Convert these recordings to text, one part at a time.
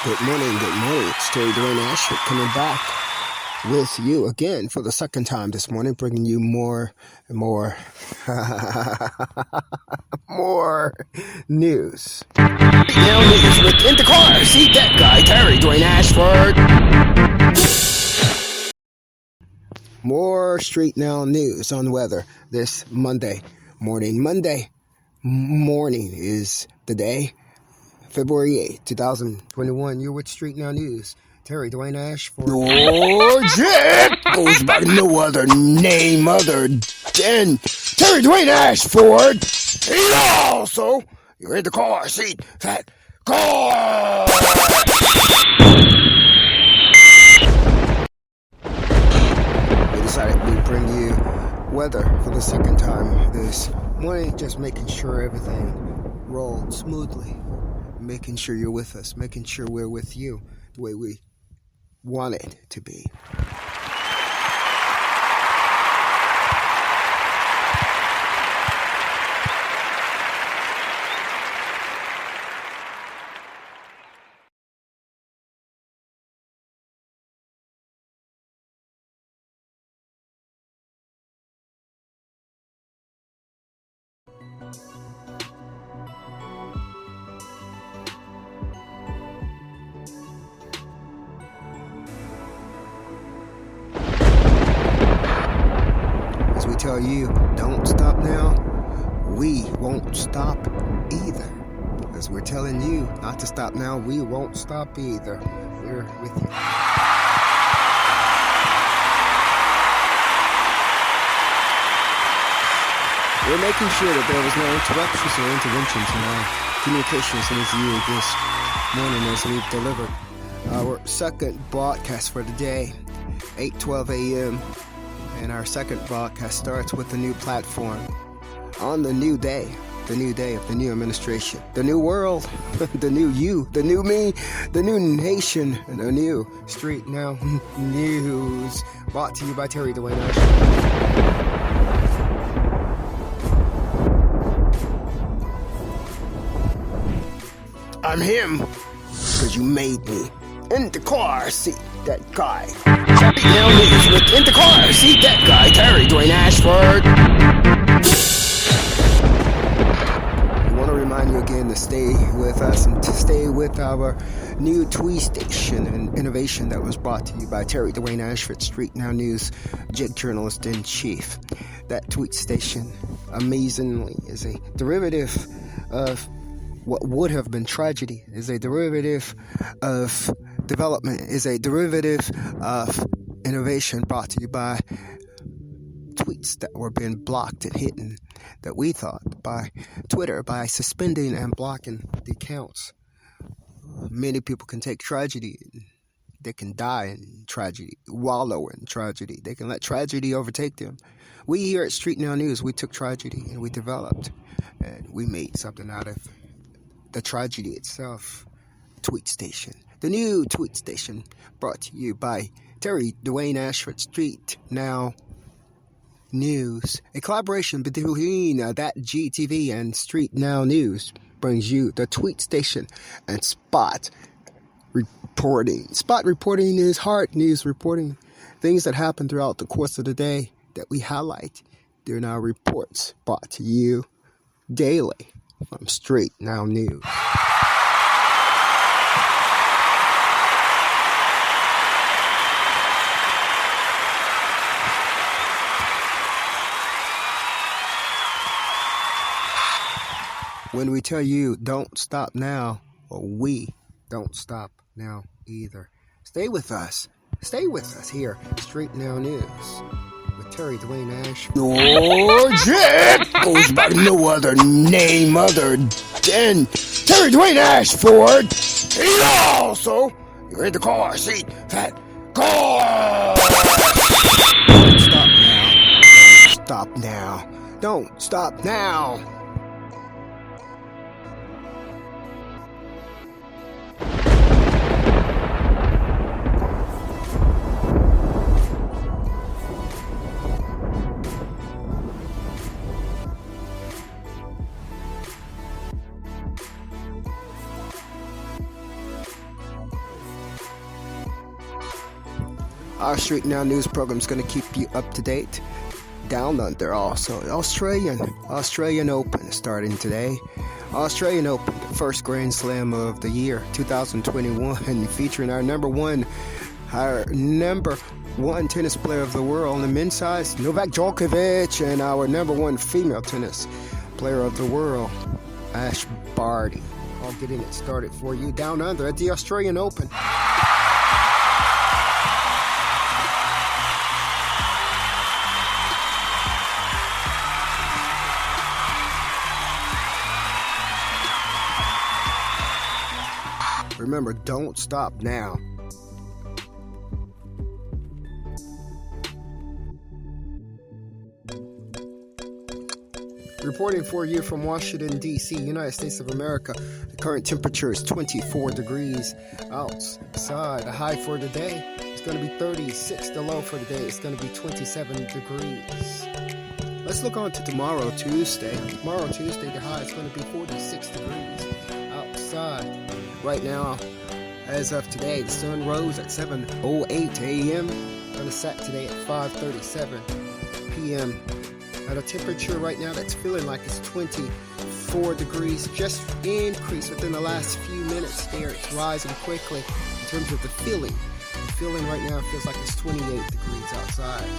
Good morning. It's Terry DWAYNE ASHFORD coming back with you again for the second time this morning, bringing you more news. Now news with Indacarseat, DatGuY, Terry DWAYNE ASHFORD. More StreetNOW news on weather this Monday morning. Monday morning is the day. February 8th, 2021. You're with StreetNOW News. Terry DWAYNE ASHFORD. Georgia goes by no other name other than Terry DWAYNE ASHFORD. And also, you're in the car seat. That car. We decided we'd bring you weather for the second time this morning, just making sure everything rolled smoothly. Making sure you're with us, making sure we're with you the way we want it to be. We tell you, don't stop now, we won't stop either. As we're telling you not to stop now, we won't stop either. We're with you. We're making sure that there was no interruptions or interventions in our communications with you this morning as we've delivered our second broadcast for the day, 8:12 a.m. And our second broadcast starts with the new platform on the new day of the new administration, the new world, the new you, the new me, the new nation, and the new StreetNOW News, brought to you by Terry DWAYNE ASHFORD. I'm him, because you made me. Indacarseat, that guy. Now news with Indacarseat, that guy, Terry DWAYNE ASHFORD. We want to remind you again to stay with us and to stay with our new tweet station and innovation that was brought to you by Terry DWAYNE ASHFORD, StreetNOW News JIG journalist in chief. That tweet station, amazingly, is a derivative of what would have been tragedy, is a derivative of development, is a derivative of innovation brought to you by tweets that were being blocked and hidden, that we thought by Twitter, by suspending and blocking the accounts. Many people can take tragedy, they can die in tragedy, wallow in tragedy, they can let tragedy overtake them. We here at StreetNOW News, we took tragedy and we developed, and we made something out of the tragedy itself. Tweet station, the new tweet station, brought to you by Terry DWAYNE ASHFORD, StreetNOW News. A collaboration between DatGuY TV and StreetNOW News brings you the tweet station and spot reporting. Spot reporting is hard news reporting, things that happen throughout the course of the day that we highlight during our reports, brought to you daily from StreetNOW News. When we tell you don't stop now, or we don't stop now either. Stay with us here, StreetNOW News with Terry DWAYNE ASHFORD. Georgia goes by no other name other than Terry DWAYNE ASHFORD. And also, you're in the car seat. That car. Don't stop now. Don't stop now. Our Street Now News program is going to keep you up to date. Down under also. Australian Open starting today. Australian Open, the first Grand Slam of the year, 2021, featuring our number one tennis player of the world on the men's side, Novak Djokovic, and our number one female tennis player of the world, Ash Barty. I'll getting it started for you down under at the Australian Open. Remember, don't stop now. Reporting for you from Washington, D.C., United States of America. The current temperature is 24 degrees outside. The high for the day is going to be 36. The low for the day is going to be 27 degrees. Let's look on to tomorrow, Tuesday. Tomorrow, Tuesday, the high is going to be 46 degrees outside. Right now, as of today, the sun rose at 7:08 a.m. Going to set today at 5:37 p.m. At a temperature right now that's feeling like it's 24 degrees. Just increased within the last few minutes there. It's rising quickly in terms of the feeling. The feeling right now feels like it's 28 degrees outside.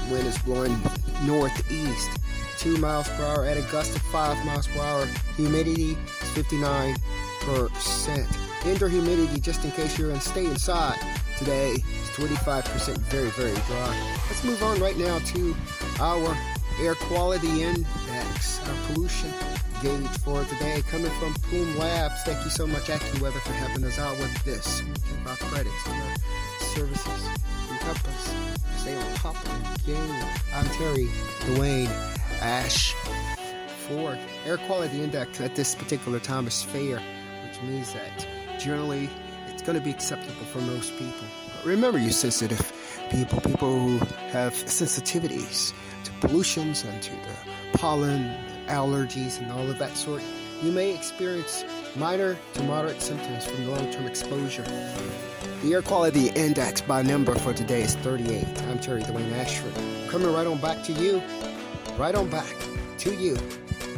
Wind is blowing northeast, 2 miles per hour at a gust of 5 miles per hour. Humidity is 59%. Indoor humidity, just in case you're going to stay inside today, is 25%. Very, very dry. Let's move on right now to our air quality index, our pollution gauge for today, coming from Plume Labs. Thank you so much, AccuWeather, for helping us out with this. We give our credits to our services who help us stay on top of the game. I'm Terry DWAYNE Ashford. Air quality index at this particular time is fair, which means that generally it's going to be acceptable for most people. But remember, you sensitive people who have sensitivities to pollutions and to the pollen, allergies, and all of that sort, you may experience minor to moderate symptoms from long-term exposure. The air quality index by number for today is 38. I'm Terry DWAYNE Ashford. Coming right on back to you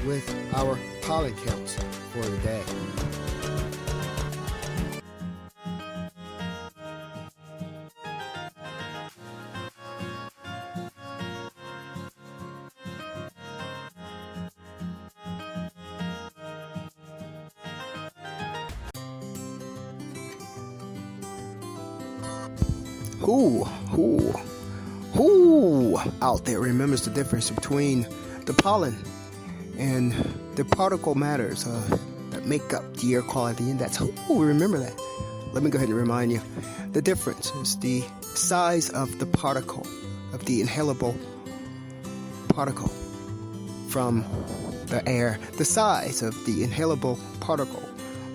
with our pollen counts for the day. Who out there remembers the difference between the pollen and the particle matters that make up the air quality index? Who remember that? Let me go ahead and remind you. The difference is the size of the particle, of the inhalable particle from the air. The size of the inhalable particle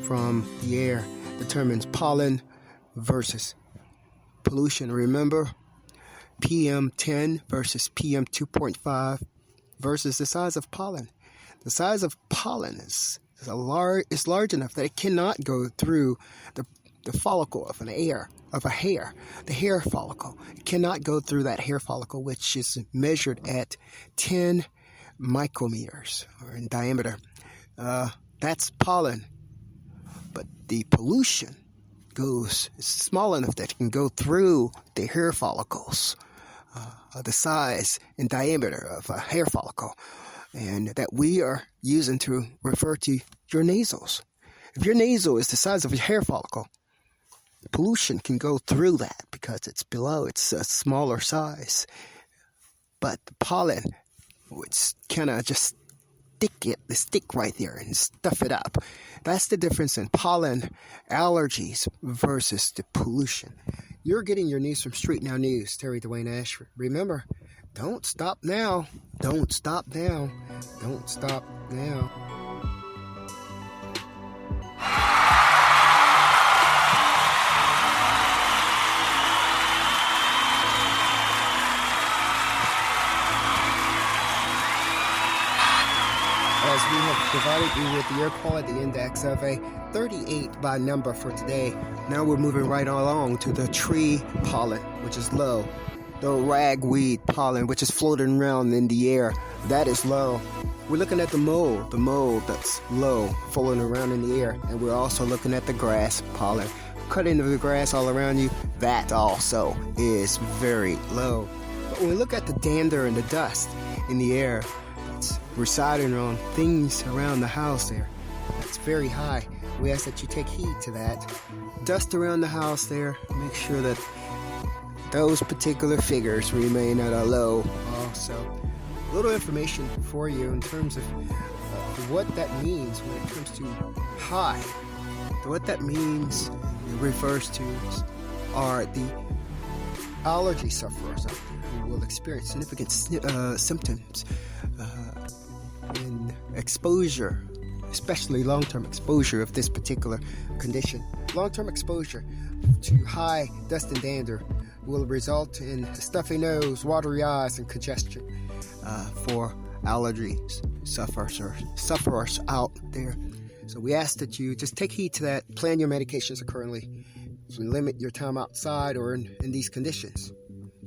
from the air determines pollen versus pollution. Remember, PM10 versus PM2.5 versus the size of pollen. The size of pollen is large enough that it cannot go through the follicle of a hair. The hair follicle. It cannot go through that hair follicle, which is measured at 10 micrometers or in diameter. That's pollen. But the pollution is small enough that it can go through the hair follicles, the size and diameter of a hair follicle, and that we are using to refer to your nasals. If your nasal is the size of your hair follicle, pollution can go through that because it's a smaller size. But the pollen, which kind of just stick right there and stuff it up. That's the difference in pollen allergies versus the pollution. You're getting your news from StreetNOW News, Terry DWAYNE Ashford. Remember, don't stop now. Don't stop now. Don't stop now. As we have provided you with the air quality index of a 38 by number for today. Now we're moving right along to the tree pollen, which is low. The ragweed pollen, which is floating around in the air, that is low. We're looking at the mold that's low, floating around in the air. And we're also looking at the grass pollen. Cutting the grass all around you, that also is very low. But when we look at the dander and the dust in the air, it's residing on things around the house there. That's very high. We ask that you take heed to that. Dust around the house there, make sure that those particular figures remain at a low also. A little information for you in terms of what that means when it comes to high. What that means, it refers to, are the allergy sufferers out there who will experience significant symptoms in exposure, especially long-term exposure of this particular condition. Long-term exposure to high dust and dander will result in a stuffy nose, watery eyes, and congestion for allergies sufferers out there. So we ask that you just take heed to that, plan your medications accordingly, and limit your time outside or in these conditions,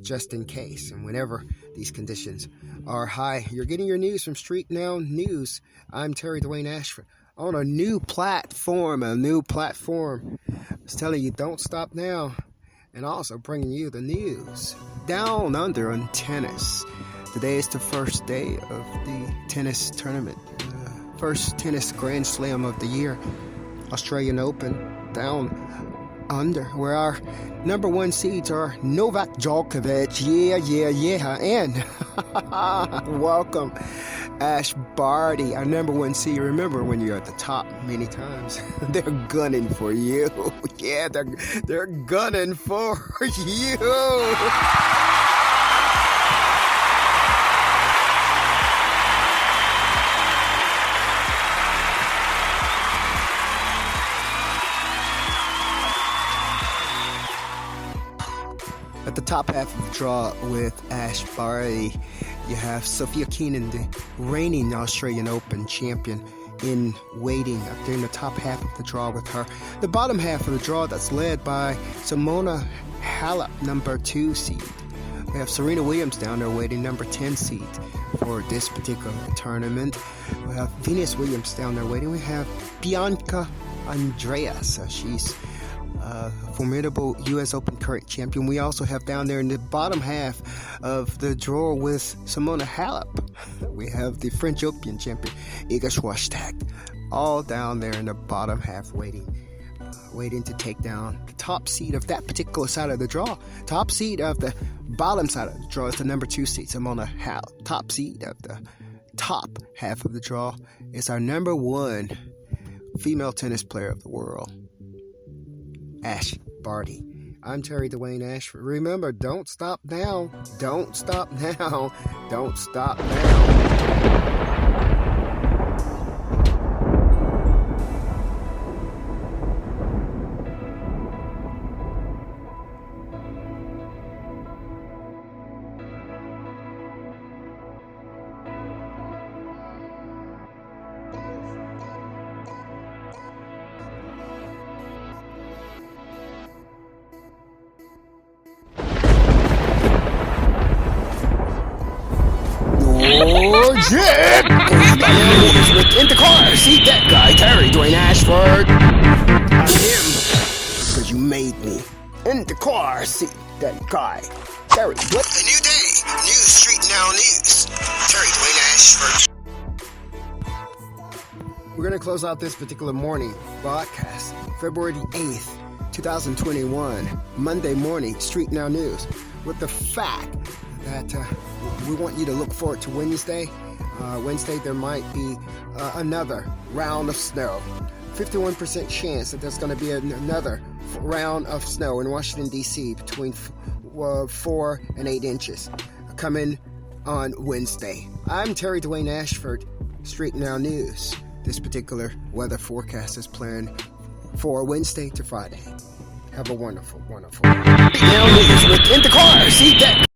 just in case. And whenever these conditions are high, you're getting your news from StreetNOW News. I'm Terry DWAYNE ASHFORD on a new platform. I was telling you, don't stop now. And also bringing you the news down under on tennis. Today is the first day of the tennis tournament. First tennis Grand Slam of the year. Australian Open down under, where our number one seeds are Novak Djokovic. Yeah. And welcome Ash Barty, our number one seed. Remember, when you're at the top many times, they're gunning for you. Yeah, they're gunning for you. At the top half of the draw with Ash Barty, you have Sophia Keenan, the reigning Australian Open champion, in waiting. They're in the top half of the draw with her. The bottom half of the draw that's led by Simona Halep, number 2 seed. We have Serena Williams down there waiting, number 10 seed for this particular tournament. We have Venus Williams down there waiting. We have Bianca Andreas. She's formidable U.S. Open current champion. We also have down there in the bottom half of the draw with Simona Halep, we have the French Open champion Iga Swiatek, all down there in the bottom half waiting to take down the top seed of that particular side of the draw. Top seed of the bottom side of the draw is the number 2 seed, Simona Halep. Top seed of the top half of the draw is our number 1 female tennis player of the world, Ash Barty. I'm Terry DWAYNE ASHFORD. Remember, don't stop now. Don't stop now. Don't stop now. Indacarseat, DatGuY, Terry DWAYNE ASHFORD. I'm him, because you made me. Indacarseat, DatGuY, Terry. What? A new day, new StreetNOW News. Terry DWAYNE ASHFORD. We're going to close out this particular morning broadcast, February the 8th, 2021, Monday morning, StreetNOW News, with the fact that we want you to look forward to Wednesday. Wednesday there might be another round of snow. 51% chance that there's going to be another round of snow in Washington, D.C. between 4 and 8 inches coming on Wednesday. I'm Terry DWAYNE ASHFORD, StreetNOW News. This particular weather forecast is planned for Wednesday to Friday. Have a wonderful, wonderful. Now news with Indacarseat.